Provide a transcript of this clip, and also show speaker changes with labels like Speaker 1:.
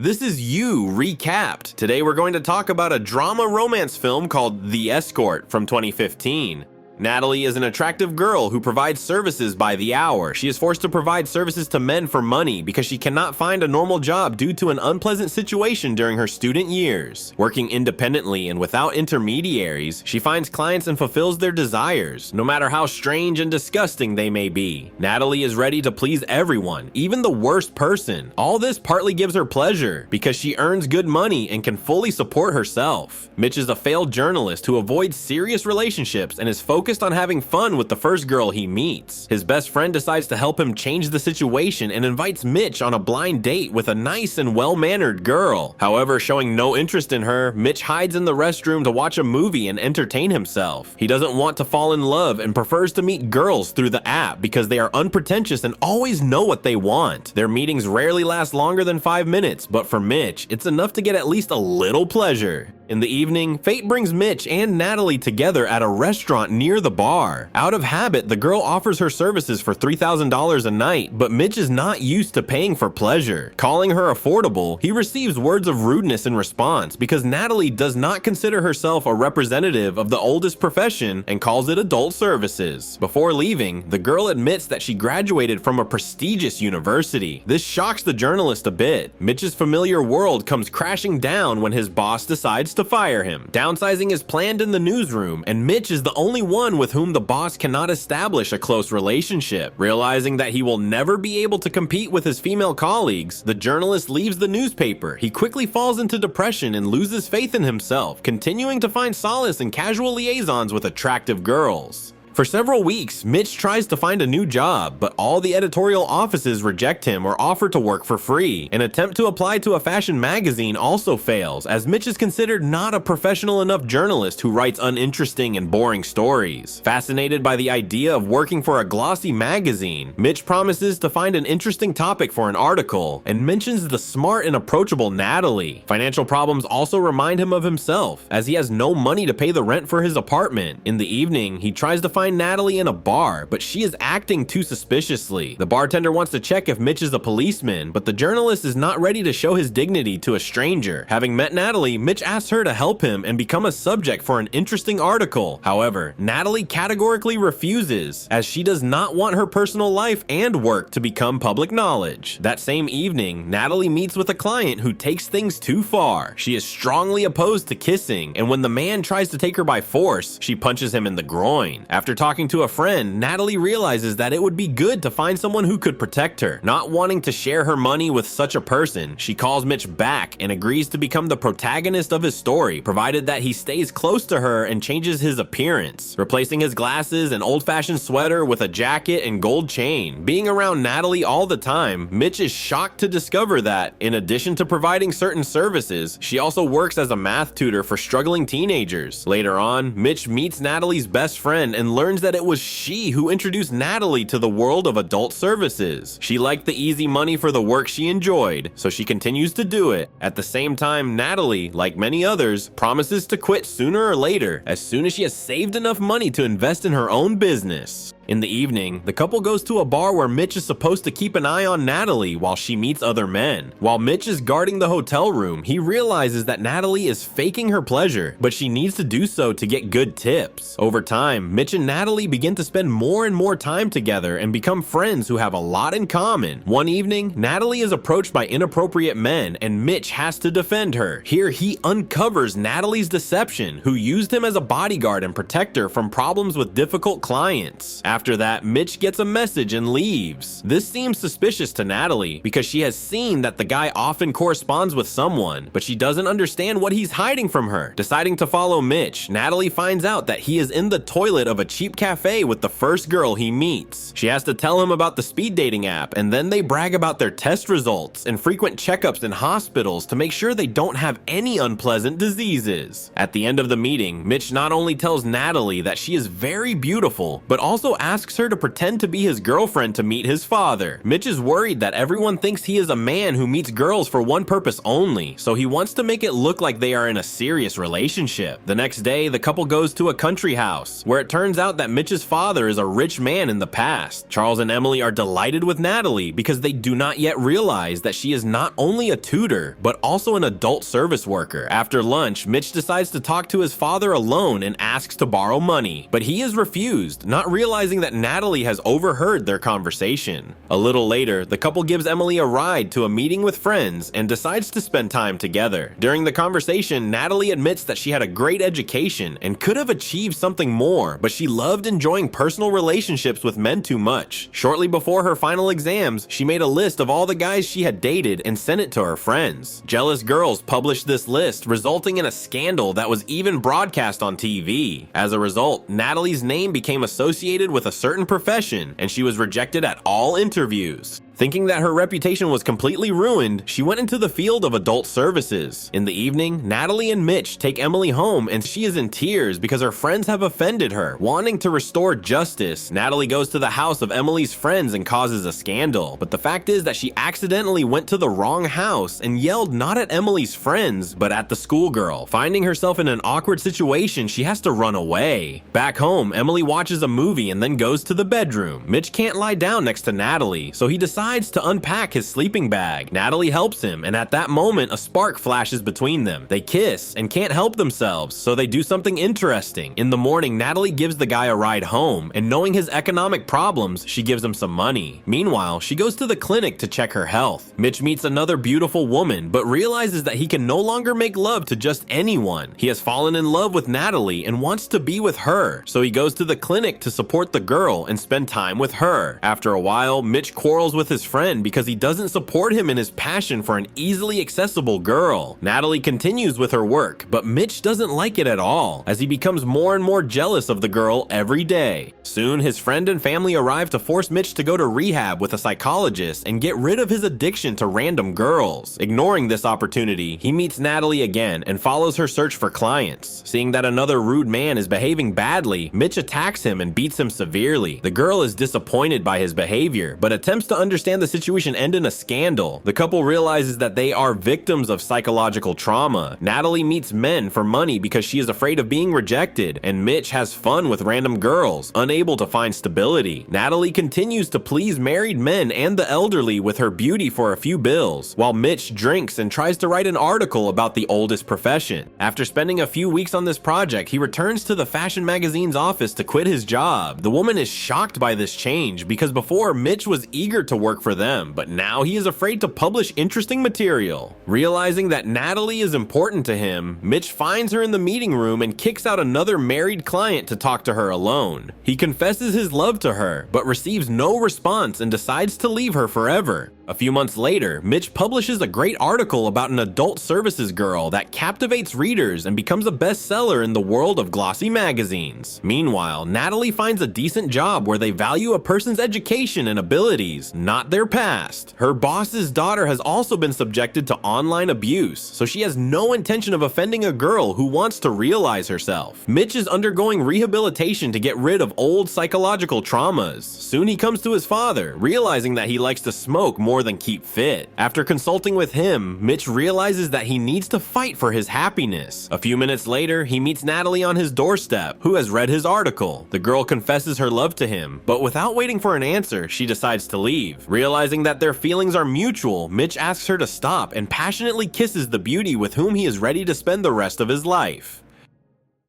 Speaker 1: This is You Recapped. Today we're going to talk about a drama romance film called The Escort from 2015. Natalie is an attractive girl who provides services by the hour. She is forced to provide services to men for money because she cannot find a normal job due to an unpleasant situation during her student years. Working independently and without intermediaries, she finds clients and fulfills their desires, no matter how strange and disgusting they may be. Natalie is ready to please everyone, even the worst person. All this partly gives her pleasure because she earns good money and can fully support herself. Mitch is a failed journalist who avoids serious relationships and is focused on having fun with the first girl he meets. His best friend decides to help him change the situation and invites Mitch on a blind date with a nice and well-mannered girl. However, showing no interest in her, Mitch hides in the restroom to watch a movie and entertain himself. He doesn't want to fall in love and prefers to meet girls through the app because they are unpretentious and always know what they want. Their meetings rarely last longer than 5 minutes, but for Mitch, it's enough to get at least a little pleasure. In the evening, fate brings Mitch and Natalie together at a restaurant near the bar. Out of habit, the girl offers her services for $3,000 a night, but Mitch is not used to paying for pleasure. Calling her affordable, he receives words of rudeness in response because Natalie does not consider herself a representative of the oldest profession and calls it adult services. Before leaving, the girl admits that she graduated from a prestigious university. This shocks the journalist a bit. Mitch's familiar world comes crashing down when his boss decides to fire him. Downsizing is planned in the newsroom, and Mitch is the only one with whom the boss cannot establish a close relationship. Realizing that he will never be able to compete with his female colleagues, the journalist leaves the newspaper. He quickly falls into depression and loses faith in himself, continuing to find solace in casual liaisons with attractive girls. For several weeks, Mitch tries to find a new job, but all the editorial offices reject him or offer to work for free. An attempt to apply to a fashion magazine also fails, as Mitch is considered not a professional enough journalist who writes uninteresting and boring stories. Fascinated by the idea of working for a glossy magazine, Mitch promises to find an interesting topic for an article and mentions the smart and approachable Natalie. Financial problems also remind him of himself, as he has no money to pay the rent for his apartment. In the evening, he tries to find Natalie in a bar, but she is acting too suspiciously. The bartender wants to check if Mitch is a policeman, but the journalist is not ready to show his dignity to a stranger. Having met Natalie, Mitch asks her to help him and become a subject for an interesting article. However, Natalie categorically refuses, as she does not want her personal life and work to become public knowledge. That same evening, Natalie meets with a client who takes things too far. She is strongly opposed to kissing, and when the man tries to take her by force, she punches him in the groin. After talking to a friend, Natalie realizes that it would be good to find someone who could protect her. Not wanting to share her money with such a person, she calls Mitch back and agrees to become the protagonist of his story, provided that he stays close to her and changes his appearance, replacing his glasses and old-fashioned sweater with a jacket and gold chain. Being around Natalie all the time, Mitch is shocked to discover that, in addition to providing certain services, she also works as a math tutor for struggling teenagers. Later on, Mitch meets Natalie's best friend and learns that it was she who introduced Natalie to the world of adult services. She liked the easy money for the work she enjoyed, so she continues to do it. At the same time, Natalie, like many others, promises to quit sooner or later, as soon as she has saved enough money to invest in her own business. In the evening, the couple goes to a bar where Mitch is supposed to keep an eye on Natalie while she meets other men. While Mitch is guarding the hotel room, he realizes that Natalie is faking her pleasure, but she needs to do so to get good tips. Over time, Mitch and Natalie begin to spend more and more time together and become friends who have a lot in common. One evening, Natalie is approached by inappropriate men and Mitch has to defend her. Here, he uncovers Natalie's deception, who used him as a bodyguard and protector from problems with difficult clients. After that, Mitch gets a message and leaves. This seems suspicious to Natalie because she has seen that the guy often corresponds with someone, but she doesn't understand what he's hiding from her. Deciding to follow Mitch, Natalie finds out that he is in the toilet of a cheap cafe with the first girl he meets. She has to tell him about the speed dating app, and then they brag about their test results and frequent checkups in hospitals to make sure they don't have any unpleasant diseases. At the end of the meeting, Mitch not only tells Natalie that she is very beautiful, but also asks her to pretend to be his girlfriend to meet his father. Mitch is worried that everyone thinks he is a man who meets girls for one purpose only, so he wants to make it look like they are in a serious relationship. The next day, the couple goes to a country house, where it turns out out that Mitch's father is a rich man in the past. Charles and Emily are delighted with Natalie because they do not yet realize that she is not only a tutor, but also an adult service worker. After lunch, Mitch decides to talk to his father alone and asks to borrow money, but he is refused, not realizing that Natalie has overheard their conversation. A little later, the couple gives Emily a ride to a meeting with friends and decides to spend time together. During the conversation, Natalie admits that she had a great education and could have achieved something more, but she loved enjoying personal relationships with men too much. Shortly before her final exams, she made a list of all the guys she had dated and sent it to her friends. Jealous girls published this list, resulting in a scandal that was even broadcast on TV. As a result, Natalie's name became associated with a certain profession, and she was rejected at all interviews. Thinking that her reputation was completely ruined, she went into the field of adult services. In the evening, Natalie and Mitch take Emily home and she is in tears because her friends have offended her. Wanting to restore justice, Natalie goes to the house of Emily's friends and causes a scandal. But the fact is that she accidentally went to the wrong house and yelled not at Emily's friends, but at the schoolgirl. Finding herself in an awkward situation, she has to run away. Back home, Emily watches a movie and then goes to the bedroom. Mitch can't lie down next to Natalie, so he decides to unpack his sleeping bag. Natalie helps him, and at that moment, a spark flashes between them. They kiss and can't help themselves, so they do something interesting. In the morning, Natalie gives the guy a ride home, and knowing his economic problems, she gives him some money. Meanwhile, she goes to the clinic to check her health. Mitch meets another beautiful woman, but realizes that he can no longer make love to just anyone. He has fallen in love with Natalie and wants to be with her, so he goes to the clinic to support the girl and spend time with her. After a while, Mitch quarrels with his friend because he doesn't support him in his passion for an easily accessible girl. Natalie continues with her work, but Mitch doesn't like it at all, as he becomes more and more jealous of the girl every day. Soon, his friend and family arrive to force Mitch to go to rehab with a psychologist and get rid of his addiction to random girls. Ignoring this opportunity, he meets Natalie again and follows her search for clients. Seeing that another rude man is behaving badly, Mitch attacks him and beats him severely. The girl is disappointed by his behavior, but attempts to understand the situation end in a scandal. The couple realizes that they are victims of psychological trauma. Natalie meets men for money because she is afraid of being rejected, and Mitch has fun with random girls, unable to find stability. Natalie continues to please married men and the elderly with her beauty for a few bills, while Mitch drinks and tries to write an article about the oldest profession. After spending a few weeks on this project, he returns to the fashion magazine's office to quit his job. The woman is shocked by this change because before, Mitch was eager to work for them, but now he is afraid to publish interesting material. Realizing that Natalie is important to him, Mitch finds her in the meeting room and kicks out another married client to talk to her alone. He confesses his love to her, but receives no response and decides to leave her forever. A few months later, Mitch publishes a great article about an adult services girl that captivates readers and becomes a bestseller in the world of glossy magazines. Meanwhile, Natalie finds a decent job where they value a person's education and abilities, not their past. Her boss's daughter has also been subjected to online abuse, so she has no intention of offending a girl who wants to realize herself. Mitch is undergoing rehabilitation to get rid of old psychological traumas. Soon he comes to his father, realizing that he likes to smoke more than keep fit. After consulting with him, Mitch realizes that he needs to fight for his happiness. A few minutes later, he meets Natalie on his doorstep, who has read his article. The girl confesses her love to him, but without waiting for an answer, she decides to leave. Realizing that their feelings are mutual, Mitch asks her to stop and passionately kisses the beauty with whom he is ready to spend the rest of his life.